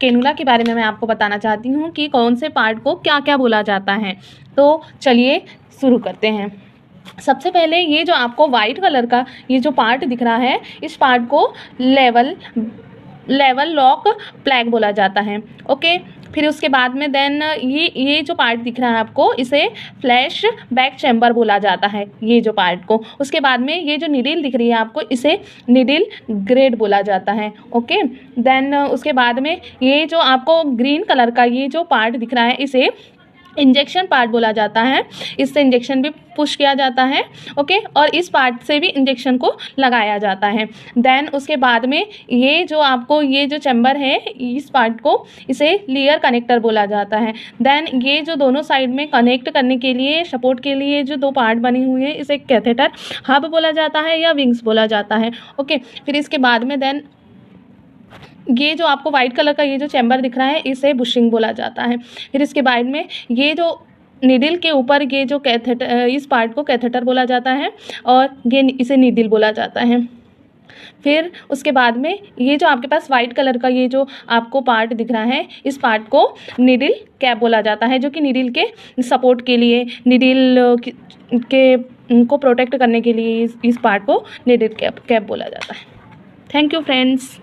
Cannula के बारे में मैं आपको बताना चाहती हूँ कि कौन से पार्ट को क्या क्या बोला जाता है। तो चलिए शुरू करते हैं। सबसे पहले ये जो आपको वाइट कलर का ये जो पार्ट दिख रहा है, इस पार्ट को लेवल लॉक प्लग बोला जाता है। ओके, फिर उसके बाद में देन ये जो पार्ट दिख रहा है आपको, इसे फ्लैश बैक चैम्बर बोला जाता है, ये जो पार्ट को। उसके बाद में ये जो नीडल दिख रही है आपको, इसे नीडल ग्रेड बोला जाता है। ओके, देन उसके बाद में ये जो आपको ग्रीन कलर का ये जो पार्ट दिख रहा है, इसे इंजेक्शन पार्ट बोला जाता है। इससे इंजेक्शन भी पुश किया जाता है। ओके, और इस पार्ट से भी इंजेक्शन को लगाया जाता है। देन उसके बाद में ये जो आपको ये जो चैम्बर है, इस पार्ट को इसे लीयर कनेक्टर बोला जाता है। देन ये जो दोनों साइड में कनेक्ट करने के लिए, सपोर्ट के लिए जो दो पार्ट बनी हुई है, इसे कैथेटर हब बोला जाता है या विंग्स बोला जाता है। ओके, फिर इसके बाद में देन ये जो आपको वाइट कलर का ये जो चैम्बर दिख रहा है, इसे बुशिंग बोला जाता है। फिर इसके बाद में ये जो नीडल के ऊपर ये जो कैथेटर, इस पार्ट को कैथेटर बोला जाता है और ये इसे नीडल बोला जाता है। फिर उसके बाद में ये जो आपके पास वाइट कलर का ये जो आपको पार्ट दिख रहा है, इस पार्ट को नीडल कैप बोला जाता है, जो कि नीडल के सपोर्ट के लिए, नीडल के को प्रोटेक्ट करने के लिए इस पार्ट को नीडल कैप बोला जाता है। Thank you friends.